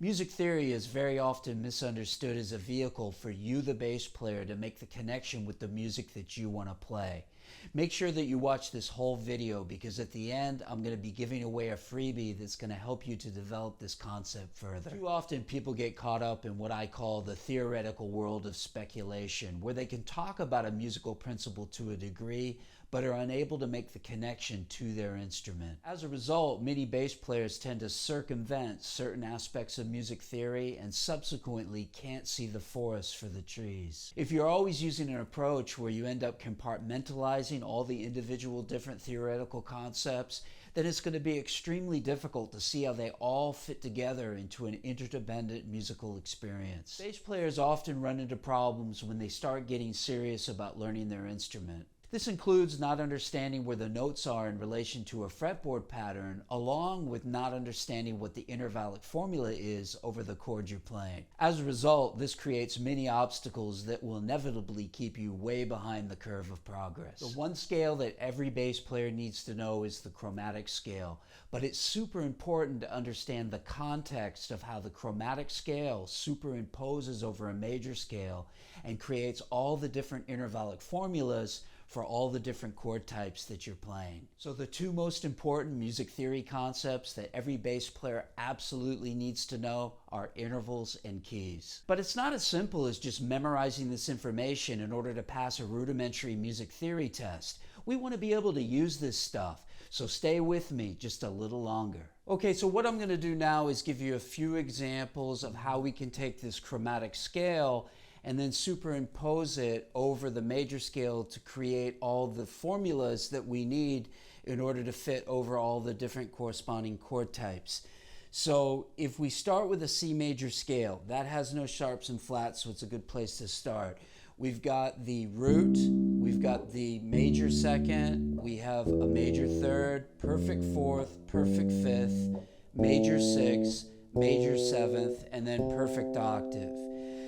Music theory is very often misunderstood as a vehicle for you, the bass player, to make the connection with the music that you want to play. Make sure that you watch this whole video because at the end I'm going to be giving away a freebie that's going to help you to develop this concept further. Too often people get caught up in what I call the theoretical world of speculation, where they can talk about a musical principle to a degree but are unable to make the connection to their instrument. As a result, many bass players tend to circumvent certain aspects of music theory and subsequently can't see the forest for the trees. If you're always using an approach where you end up compartmentalizing all the individual different theoretical concepts, then it's going to be extremely difficult to see how they all fit together into an interdependent musical experience. Bass players often run into problems when they start getting serious about learning their instrument. This includes not understanding where the notes are in relation to a fretboard pattern, along with not understanding what the intervallic formula is over the chord you're playing. As a result, this creates many obstacles that will inevitably keep you way behind the curve of progress. The one scale that every bass player needs to know is the chromatic scale, but it's super important to understand the context of how the chromatic scale superimposes over a major scale and creates all the different intervallic formulas for all the different chord types that you're playing. So the two most important music theory concepts that every bass player absolutely needs to know are intervals and keys. But it's not as simple as just memorizing this information in order to pass a rudimentary music theory test. We want to be able to use this stuff, so stay with me just a little longer. Okay, so what I'm going to do now is give you a few examples of how we can take this chromatic scale and then superimpose it over the major scale to create all the formulas that we need in order to fit over all the different corresponding chord types. So if we start with a C major scale, that has no sharps and flats, so it's a good place to start. We've got the root, we've got the major second, we have a major third, perfect fourth, perfect fifth, major sixth, major seventh, and then perfect octave.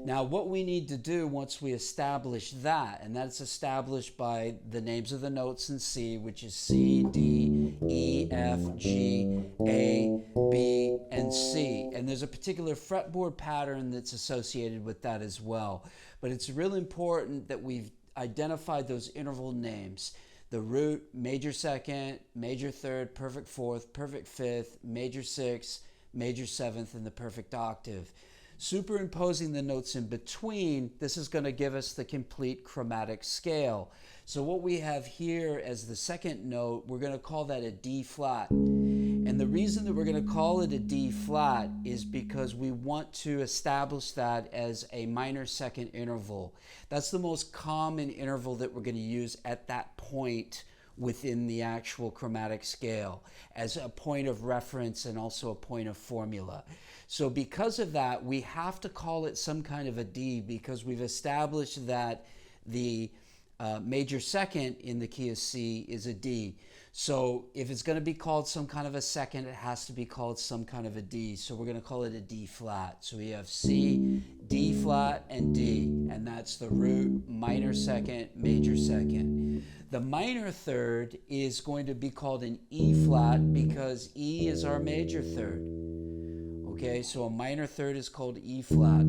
Now what we need to do once we establish that, and that's established by the names of the notes in C, which is C, D, E, F, G, A, B, and C. And there's a particular fretboard pattern that's associated with that as well. But it's really important that we've identified those interval names. The root, major second, major third, perfect fourth, perfect fifth, major sixth, major seventh, and the perfect octave. Superimposing the notes in between, this is going to give us the complete chromatic scale. So what we have here as the second note, we're going to call that a D flat. And the reason that we're going to call it a D flat is because we want to establish that as a minor second interval. That's the most common interval that we're going to use at that point within the actual chromatic scale as a point of reference and also a point of formula. So because of that, we have to call it some kind of a D because we've established that the major second in the key of C is a D. So if it's going to be called some kind of a second, it has to be called some kind of a D. So we're going to call it a D flat. So we have C, D flat, and D, and that's the root, minor second, major second. The minor third is going to be called an E flat because E is our major third. Okay, so a minor third is called E flat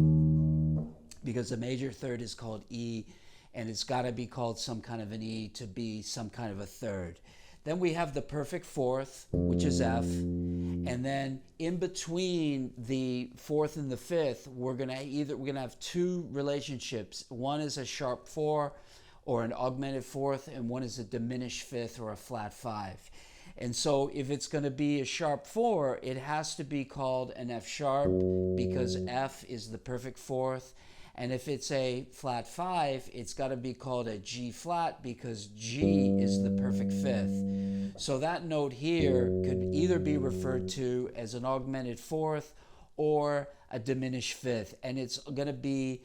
because a major third is called E, and it's got to be called some kind of an E to be some kind of a third. Then we have the perfect fourth, which is F, and then in between the fourth and the fifth, we're gonna have two relationships. One is a sharp four or an augmented fourth, and one is a diminished fifth or a flat five. And so if it's going to be a sharp four, it has to be called an F sharp because F is the perfect fourth. And if it's a flat five, it's got to be called a G flat because G is the perfect fifth. So that note here could either be referred to as an augmented fourth or a diminished fifth. And it's going to be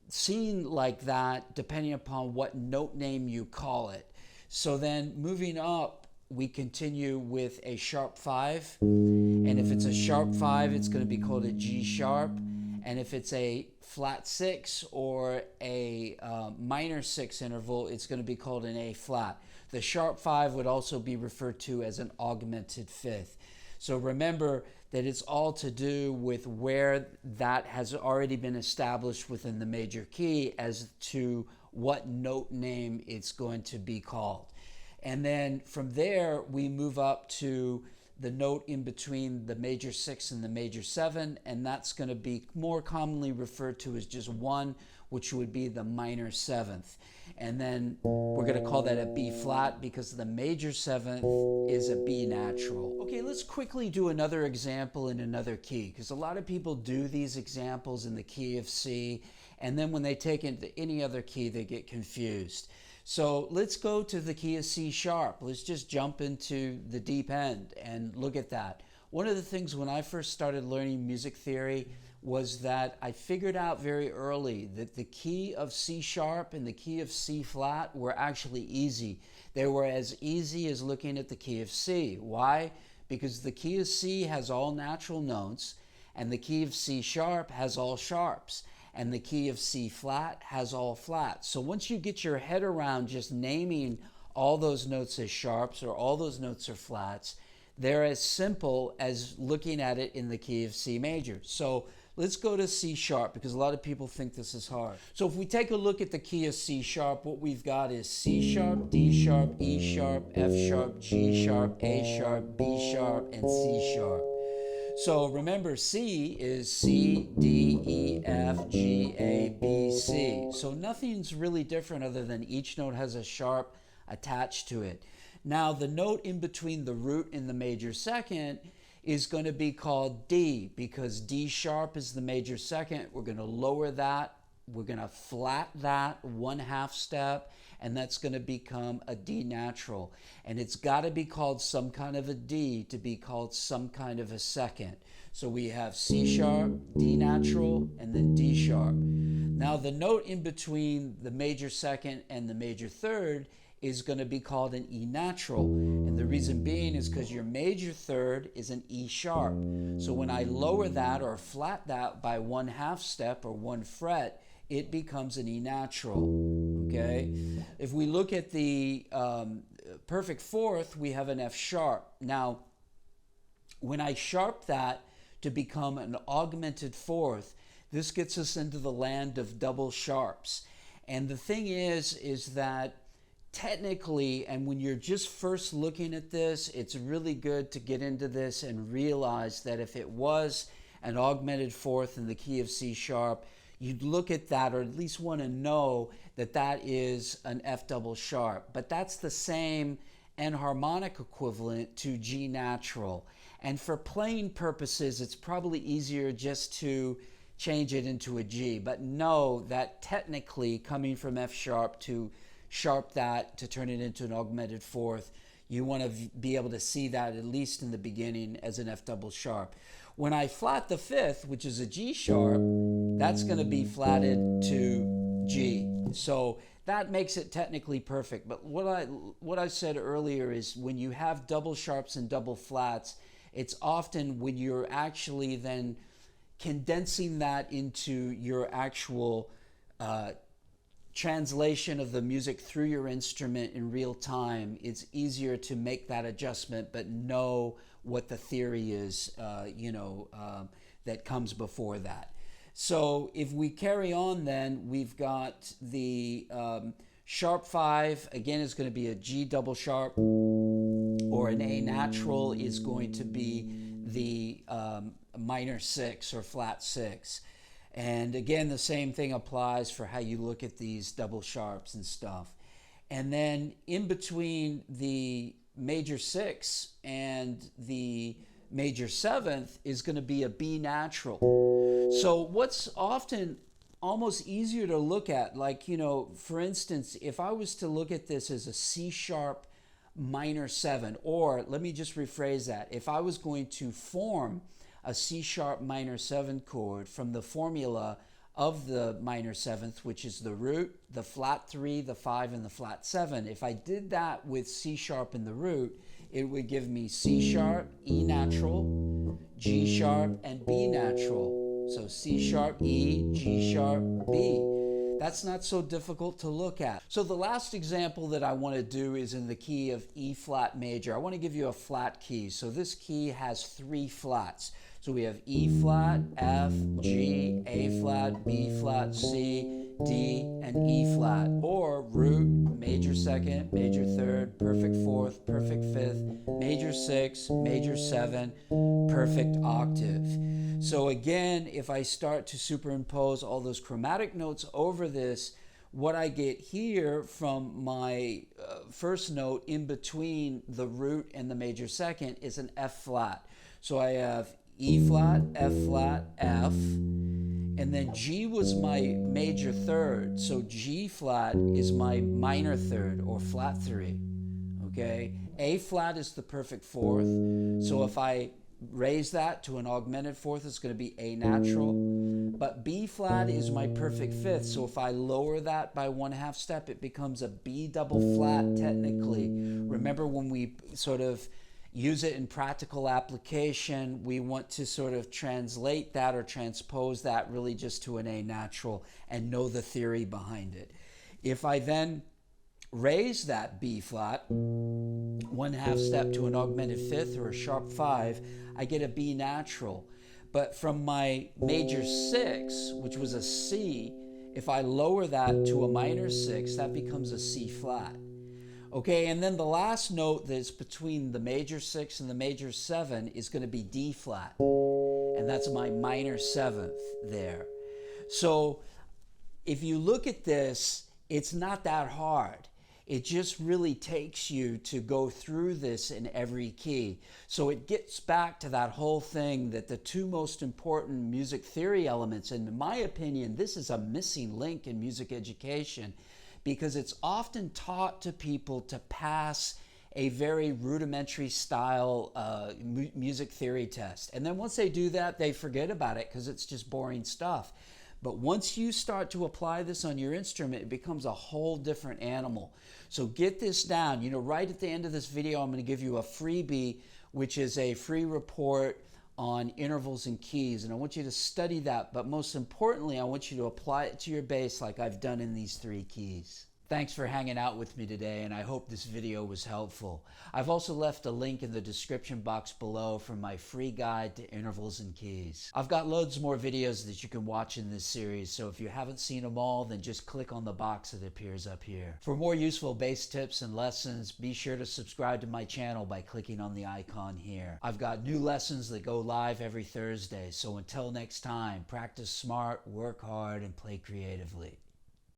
seen like that depending upon what note name you call it. So then moving up, we continue with a sharp five. And if it's a sharp five, it's going to be called a G sharp. And if it's a flat six or a minor six interval, it's going to be called an A flat. The sharp five would also be referred to as an augmented fifth. So remember that it's all to do with where that has already been established within the major key as to what note name it's going to be called. And then from there, we move up to the note in between the major 6 and the major 7, and that's going to be more commonly referred to as just 1, which would be the minor 7th. And then we're going to call that a B flat because the major 7th is a B natural. Okay, let's quickly do another example in another key, because a lot of people do these examples in the key of C, and then when they take it to any other key, they get confused. So let's go to the key of C sharp. Let's just jump into the deep end and look at that. One of the things when I first started learning music theory was that I figured out very early that the key of C sharp and the key of C flat were actually easy. They were as easy as looking at the key of C. Why? Because the key of C has all natural notes, and the key of C sharp has all sharps, and the key of C flat has all flats. So once you get your head around just naming all those notes as sharps or all those notes are flats, they're as simple as looking at it in the key of C major. So let's go to C sharp, because a lot of people think this is hard. So if we take a look at the key of C sharp, what we've got is C sharp, D sharp, E sharp, F sharp, G sharp, A sharp, B sharp, and C sharp. So remember, C is C, D, E, F, G, A, B, C. So nothing's really different other than each note has a sharp attached to it. Now the note in between the root and the major second is going to be called D, because D sharp is the major second. We're going to lower that. We're going to flat that 1/2 step, and that's going to become a D natural. And it's got to be called some kind of a D to be called some kind of a second. So we have C sharp, D natural, and then D sharp. Now the note in between the major second and the major third is going to be called an E natural. And the reason being is because your major third is an E sharp. So when I lower that or flat that by 1/2 step or 1 fret, it becomes an E natural. Okay? If we look at the perfect fourth, we have an F sharp. Now, when I sharp that to become an augmented fourth, this gets us into the land of double sharps. And the thing is that technically, and when you're just first looking at this, it's really good to get into this and realize that if it was an augmented fourth in the key of C sharp, you'd look at that, or at least want to know that that is an F double sharp. But that's the same enharmonic equivalent to G natural. And for playing purposes, it's probably easier just to change it into a G. But know that technically, coming from F sharp to sharp that to turn it into an augmented fourth, you want to be able to see that at least in the beginning as an F double sharp. When I flat the fifth, which is a G sharp, that's going to be flatted to G. So that makes it technically perfect. But what I said earlier is when you have double sharps and double flats, it's often when you're actually then condensing that into your actual translation of the music through your instrument in real time, it's easier to make that adjustment, but know what the theory is, that comes before that. So if we carry on, then we've got the sharp 5, again, is going to be a G double sharp, or an A natural is going to be the minor 6 or flat 6. And again, the same thing applies for how you look at these double sharps and stuff. And then in between the major 6 and the major 7th is going to be a B natural. So what's often almost easier to look at, like, for instance, if I was to look at this as a C sharp minor 7, or let me just rephrase that, if I was going to form a C sharp minor 7 chord from the formula of the minor 7th, which is the root, the flat 3, the 5, and the flat 7. If I did that with C sharp in the root, it would give me C sharp, E natural, G sharp, and B natural. So C sharp, E, G sharp, B. That's not so difficult to look at. So the last example that I want to do is in the key of E flat major. I want to give you a flat key. So this key has 3 flats. So we have E flat, F, G, A flat, B flat, C, D, and E flat, or root, major second, major third, perfect fourth, perfect fifth, major 6, major 7, perfect octave. So again, if I start to superimpose all those chromatic notes over this, what I get here from my first note in between the root and the major second is an F flat. So I have E flat, F flat, F, and then G was my major third, so G flat is my minor third or flat 3, okay? A flat is the perfect fourth, so if I raise that to an augmented fourth, it's going to be A natural, but B flat is my perfect fifth, so if I lower that by 1/2 step, it becomes a B double flat technically. Remember when we sort of use it in practical application, we want to sort of translate that or transpose that really just to an A natural and know the theory behind it. If I then raise that B flat 1/2 step to an augmented fifth or a sharp 5, I get a B natural. But from my major 6, which was a C, if I lower that to a minor 6, that becomes a C flat. Okay, and then the last note that's between the major 6 and the major 7 is going to be D flat, and that's my minor 7th there. So if you look at this, it's not that hard. It just really takes you to go through this in every key. So it gets back to that whole thing that the 2 most important music theory elements, and in my opinion, this is a missing link in music education, because it's often taught to people to pass a very rudimentary style music theory test. And then once they do that, they forget about it because it's just boring stuff. But once you start to apply this on your instrument, it becomes a whole different animal. So get this down. You know, right at the end of this video, I'm going to give you a freebie, which is a free report on intervals and keys, and I want you to study that, but most importantly, I want you to apply it to your bass like I've done in these 3 keys. Thanks for hanging out with me today, and I hope this video was helpful. I've also left a link in the description box below for my free guide to intervals and keys. I've got loads more videos that you can watch in this series, so if you haven't seen them all, then just click on the box that appears up here. For more useful bass tips and lessons, be sure to subscribe to my channel by clicking on the icon here. I've got new lessons that go live every Thursday, so until next time, practice smart, work hard, and play creatively.